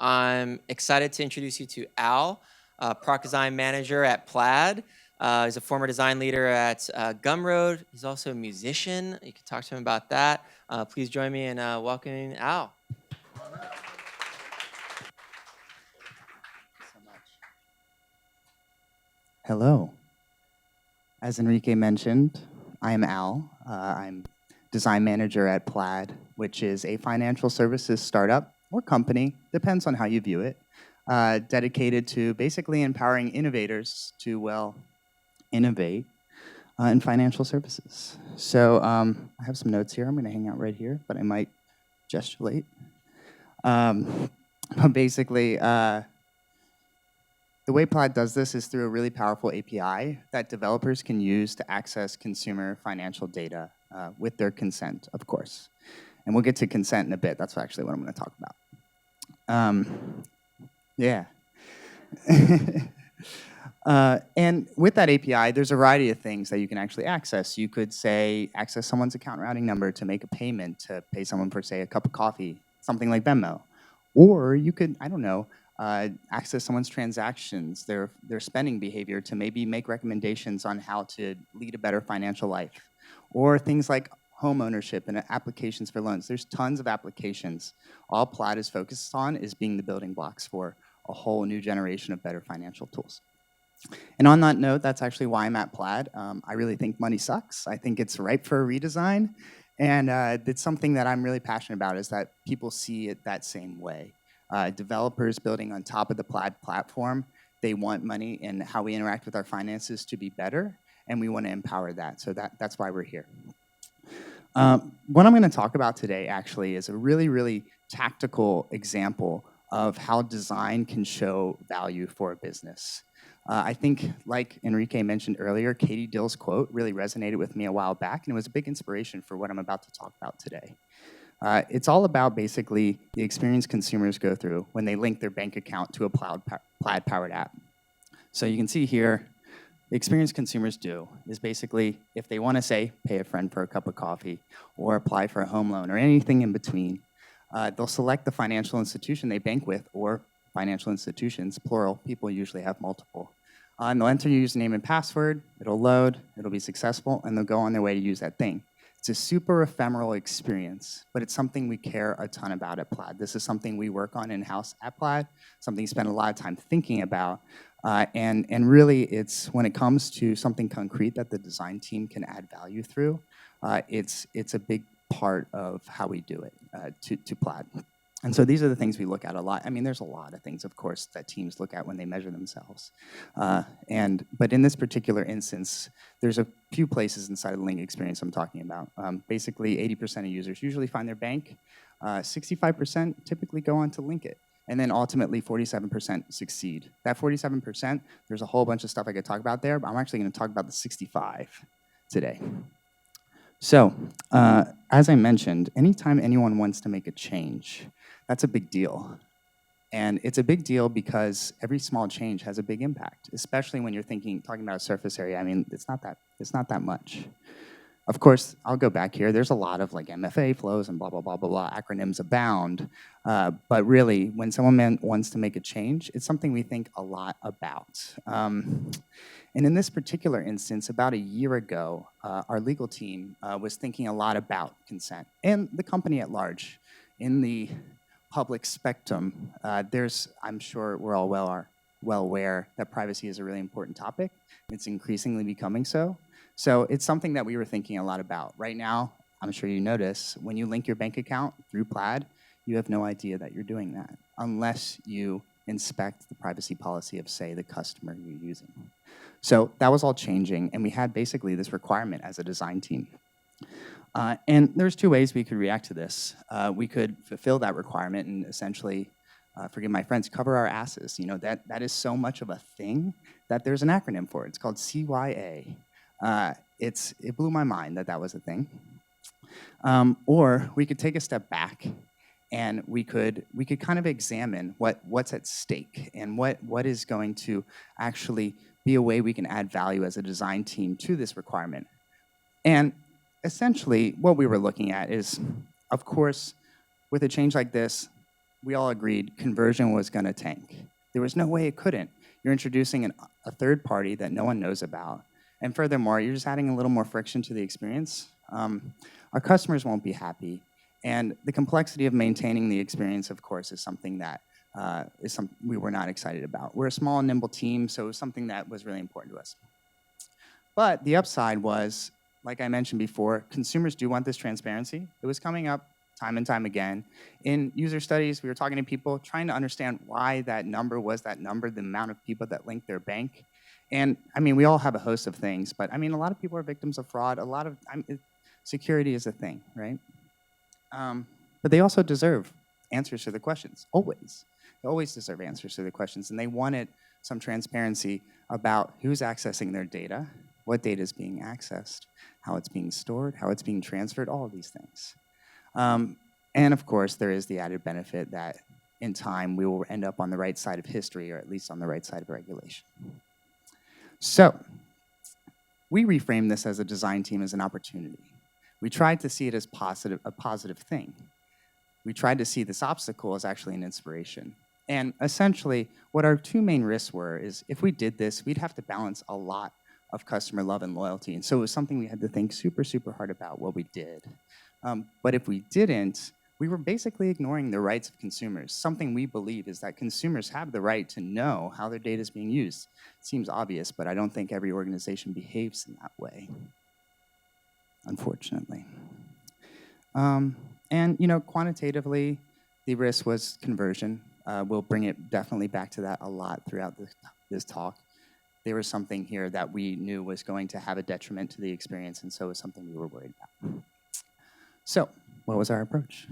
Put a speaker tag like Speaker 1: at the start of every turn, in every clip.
Speaker 1: I'm excited to introduce you to Al, product design manager at Plaid. He's a former design leader at Gumroad. He's also a musician. You can talk to him about that. Please join me in welcoming Al.
Speaker 2: Hello. As Enrique mentioned, I am Al. I'm design manager at Plaid, which is a financial services startup or company, depends on how you view it, dedicated to basically empowering innovators to, well, innovate in financial services. So I have some notes here. I'm going to hang out right here, but I might gesticulate. But basically, the way Plaid does this is through a really powerful API that developers can use to access consumer financial data with their consent, of course. And we'll get to consent in a bit. That's actually what I'm going to talk about. Yeah. And with that API, there's a variety of things that you can actually access. You could say access someone's account routing number to make a payment, to pay someone for, say, a cup of coffee, something like Venmo. Or you could, I don't know, access someone's transactions, their spending behavior, to maybe make recommendations on how to lead a better financial life. Or things like home ownership and applications for loans. There's tons of applications. All Plaid is focused on is being the building blocks for a whole new generation of better financial tools. And on that note, that's actually why I'm at Plaid. I really think money sucks. I think it's ripe for a redesign. And it's something that I'm really passionate about, is that people see it that same way. Developers building on top of the Plaid platform, they want money and how we interact with our finances to be better, and we want to empower that. So that's why we're here. What I'm going to talk about today actually is a really, really tactical example of how design can show value for a business. I think, like Enrique mentioned earlier, Katie Dill's quote really resonated with me a while back, and it was a big inspiration for what I'm about to talk about today. It's all about basically the experience consumers go through when they link their bank account to a Plaid-powered app. So you can see here, the experience consumers do is basically, if they want to, say, pay a friend for a cup of coffee or apply for a home loan or anything in between, they'll select the financial institution they bank with, or financial institutions, plural. People usually have multiple. And they'll enter your username and password, it'll load, it'll be successful, and they'll go on their way to use that thing. It's a super ephemeral experience, but it's something we care a ton about at Plaid. This is something we work on in-house at Plaid, something we spend a lot of time thinking about, and really it's, when it comes to something concrete that the design team can add value through, it's a big part of how we do it to Plaid. And so these are the things we look at a lot. I mean, there's a lot of things, of course, that teams look at when they measure themselves. But in this particular instance, there's a few places inside of the link experience I'm talking about. Basically, 80% of users usually find their bank. 65% typically go on to link it. And then ultimately, 47% succeed. That 47%, there's a whole bunch of stuff I could talk about there, but I'm actually going to talk about the 65 today. So, as I mentioned, anytime anyone wants to make a change, that's a big deal. And it's a big deal because every small change has a big impact, especially when you're talking about a surface area. I mean, it's not that much. Of course, I'll go back here. There's a lot of like MFA flows and blah, blah, blah, blah, blah. Acronyms abound. But really, when someone wants to make a change, it's something we think a lot about. And in this particular instance, about a year ago, our legal team was thinking a lot about consent, and the company at large. In the public spectrum, I'm sure we're all well aware that privacy is a really important topic. It's increasingly becoming so. So it's something that we were thinking a lot about. Right now, I'm sure you notice, when you link your bank account through Plaid, you have no idea that you're doing that unless you inspect the privacy policy of, say, the customer you're using. So that was all changing, and we had basically this requirement as a design team. And there's two ways we could react to this. We could fulfill that requirement and essentially, forgive my friends, cover our asses. You know, that is so much of a thing that there's an acronym for it. It's called CYA. It blew my mind that was a thing. Or we could take a step back, and we could kind of examine what's at stake and what is going to actually be a way we can add value as a design team to this requirement. And essentially, what we were looking at is, of course, with a change like this, we all agreed conversion was going to tank. There was no way it couldn't. You're introducing a third party that no one knows about. And furthermore, you're just adding a little more friction to the experience. Our customers won't be happy. And the complexity of maintaining the experience, of course, is something that we were not excited about. We're a small, nimble team, so it was something that was really important to us. But the upside was, like I mentioned before, consumers do want this transparency. It was coming up time and time again. In user studies, we were talking to people, trying to understand why that number was that number, the amount of people that linked their bank. And I mean, we all have a host of things, but I mean, a lot of people are victims of fraud. Security is a thing, right? But they also deserve answers to the questions, always. They always deserve answers to the questions, and they wanted some transparency about who's accessing their data, what data is being accessed, how it's being stored, how it's being transferred, all of these things. And of course, there is the added benefit that in time we will end up on the right side of history, or at least on the right side of regulation. So we reframed this as a design team as an opportunity. We tried to see it as a positive thing. We tried to see this obstacle as actually an inspiration. And essentially, what our two main risks were is if we did this, we'd have to balance a lot of customer love and loyalty. And so it was something we had to think super, super hard about what we did. But if we didn't, we were basically ignoring the rights of consumers. Something we believe is that consumers have the right to know how their data is being used. It seems obvious, but I don't think every organization behaves in that way, unfortunately. And quantitatively, the risk was conversion. We'll bring it definitely back to that a lot throughout this talk. There was something here that we knew was going to have a detriment to the experience, and so it was something we were worried about. So, what was our approach?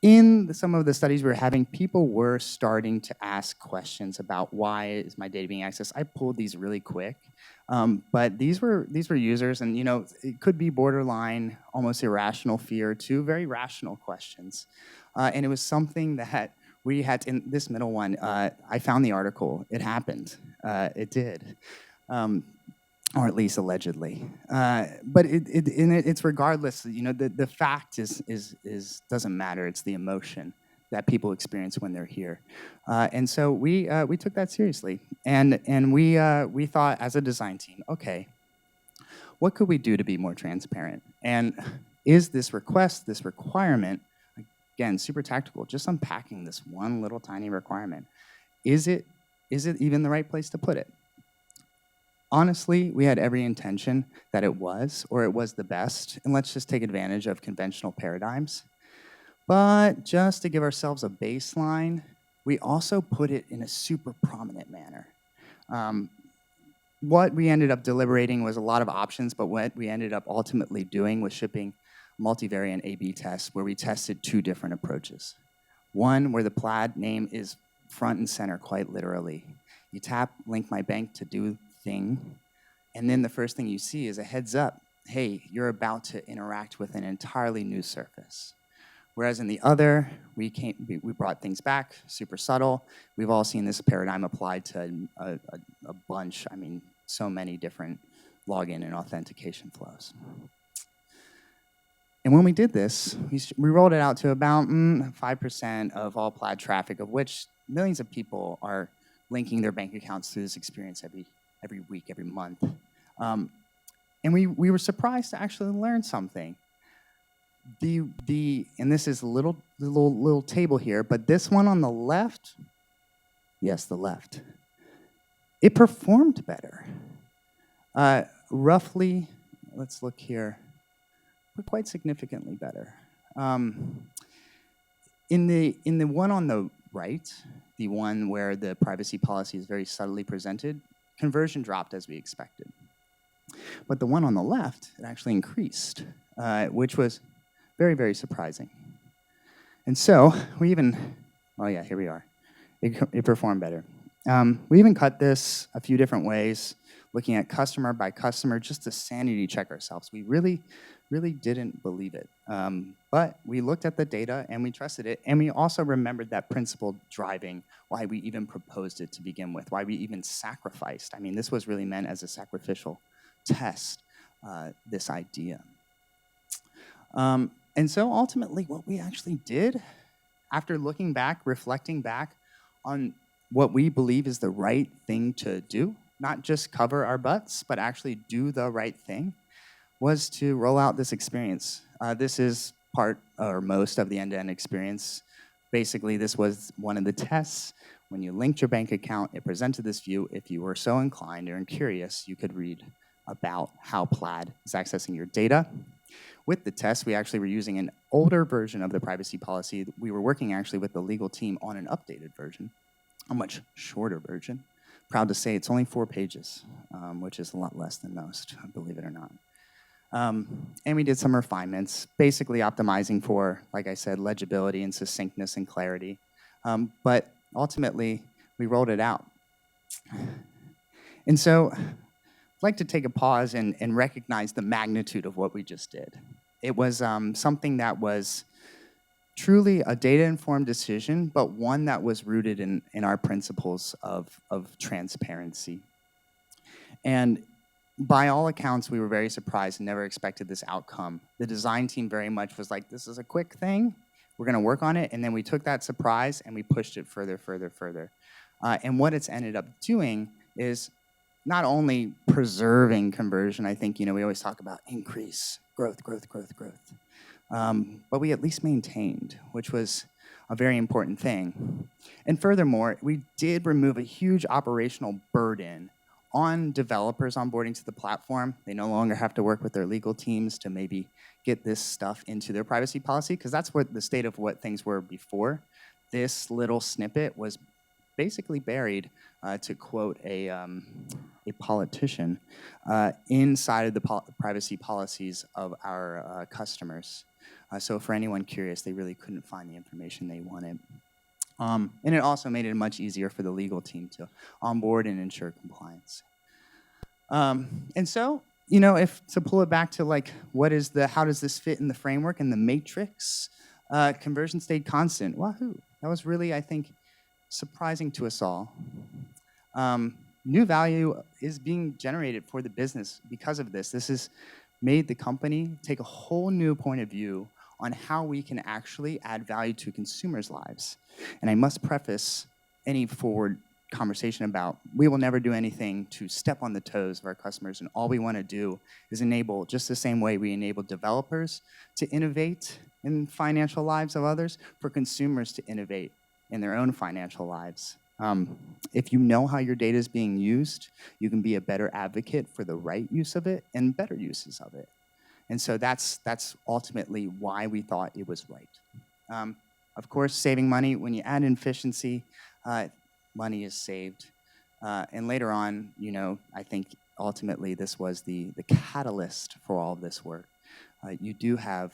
Speaker 2: In some of the studies we were having, people were starting to ask questions about why is my data being accessed. I pulled these really quick, but these were users, and it could be borderline, almost irrational fear to very rational questions, and it was something that we had in this middle one. I found the article. It happened. It did. Or at least allegedly, but it's regardless. The fact is doesn't matter. It's the emotion that people experience when they're here, and so we took that seriously, and we thought as a design team, okay, what could we do to be more transparent? And is this request, this requirement, again, super tactical, just unpacking this one little tiny requirement, is it even the right place to put it? Honestly, we had every intention that it was, or it was the best, and let's just take advantage of conventional paradigms. But just to give ourselves a baseline, we also put it in a super prominent manner. What we ended up deliberating was a lot of options, but what we ended up ultimately doing was shipping multivariate A/B tests where we tested two different approaches. One where the Plaid name is front and center, quite literally. You tap Link My Bank to do thing, and then the first thing you see is a heads up. Hey, you're about to interact with an entirely new surface. Whereas in the other, we brought things back, super subtle. We've all seen this paradigm applied to a bunch, so many different login and authentication flows. And when we did this, we rolled it out to about 5% of all Plaid traffic, of which millions of people are linking their bank accounts through this experience every week, every month. And we were surprised to actually learn something. And this is a little table here, but this one on the left, yes, the left, it performed better. Roughly, let's look here, but quite significantly better. In the one on the right, the one where the privacy policy is very subtly presented, conversion dropped as we expected. But the one on the left, it actually increased, which was very, very surprising. And so we even, oh yeah, here we are. It performed better. We even cut this a few different ways, looking at customer by customer, just to sanity check ourselves. We really didn't believe it. But we looked at the data and we trusted it, and we also remembered that principle driving why we even proposed it to begin with, why we even sacrificed. This was really meant as a sacrificial test, this idea. And so ultimately what we actually did after looking back, reflecting back on what we believe is the right thing to do, not just cover our butts, but actually do the right thing, was to roll out this experience. This is part or most of the end-to-end experience. Basically, this was one of the tests. When you linked your bank account, it presented this view. If you were so inclined or curious, you could read about how Plaid is accessing your data. With the test, we actually were using an older version of the privacy policy. We were working actually with the legal team on an updated version, a much shorter version. Proud to say it's only 4 pages, which is a lot less than most, believe it or not. And we did some refinements, basically optimizing for, like I said, legibility and succinctness and clarity. But ultimately, we rolled it out. And so I'd like to take a pause and recognize the magnitude of what we just did. It was something that was truly a data-informed decision, but one that was rooted in our principles of transparency. And by all accounts, we were very surprised and never expected this outcome. The design team very much was like, this is a quick thing. We're going to work on it. And then we took that surprise and we pushed it further. And what it's ended up doing is not only preserving conversion. I think, we always talk about increase, growth. But we at least maintained, which was a very important thing. And furthermore, we did remove a huge operational burden on developers onboarding to the platform. They no longer have to work with their legal teams to maybe get this stuff into their privacy policy, because that's what the state of what things were before. This little snippet was basically buried, to quote a politician, inside of the privacy policies of our customers. So for anyone curious, they really couldn't find the information they wanted. And it also made it much easier for the legal team to onboard and ensure compliance. And so, if to pull it back to like, how does this fit in the framework and the matrix? Conversion stayed constant. Wahoo! That was really, I think, surprising to us all. New value is being generated for the business because of this. This has made the company take a whole new point of view on how we can actually add value to consumers' lives. And I must preface any forward conversation about, we will never do anything to step on the toes of our customers, and all we want to do is enable, just the same way we enable developers to innovate in financial lives of others, for consumers to innovate in their own financial lives. If you know how your data is being used, you can be a better advocate for the right use of it and better uses of it. And so that's ultimately why we thought it was right. Of course, saving money, when you add efficiency, money is saved. And later on, I think ultimately this was the catalyst for all of this work. You do have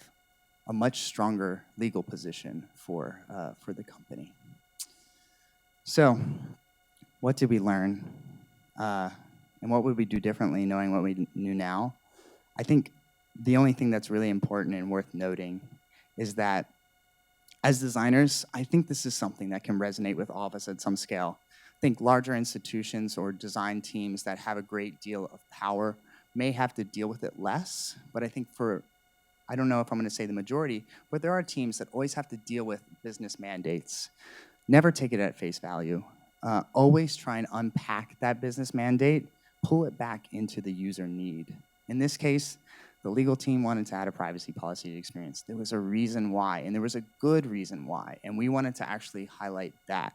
Speaker 2: a much stronger legal position for the company. So, what did we learn? And what would we do differently knowing what we knew now? I think the only thing that's really important and worth noting is that as designers, I think this is something that can resonate with all of us at some scale. I think larger institutions or design teams that have a great deal of power may have to deal with it less, but I think I don't know if I'm going to say the majority, but there are teams that always have to deal with business mandates. Never take it at face value. Always try and unpack that business mandate, pull it back into the user need. In this case, the legal team wanted to add a privacy policy experience. There was a reason why, and there was a good reason why, and we wanted to actually highlight that.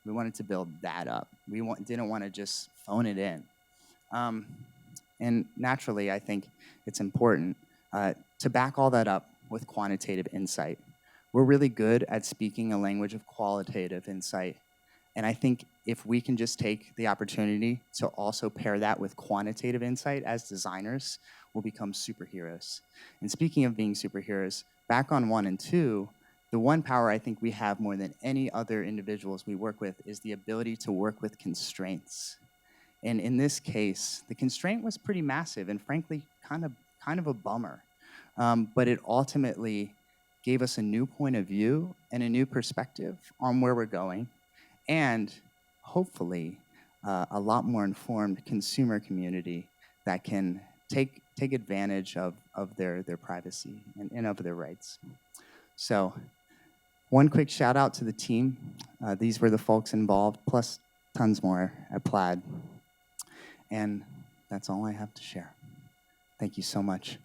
Speaker 2: We wanted to build that up. We didn't want to just phone it in. And naturally, I think it's important to back all that up with quantitative insight. We're really good at speaking a language of qualitative insight. And I think if we can just take the opportunity to also pair that with quantitative insight as designers, we'll become superheroes. And speaking of being superheroes, back on 1 and 2, the one power I think we have more than any other individuals we work with is the ability to work with constraints. And in this case, the constraint was pretty massive and frankly, kind of a bummer. But it ultimately gave us a new point of view and a new perspective on where we're going, and hopefully a lot more informed consumer community that can take advantage of their privacy and of their rights. So One quick shout out to the team. These were the folks involved, plus tons more at Plaid. And that's all I have to share. Thank you so much.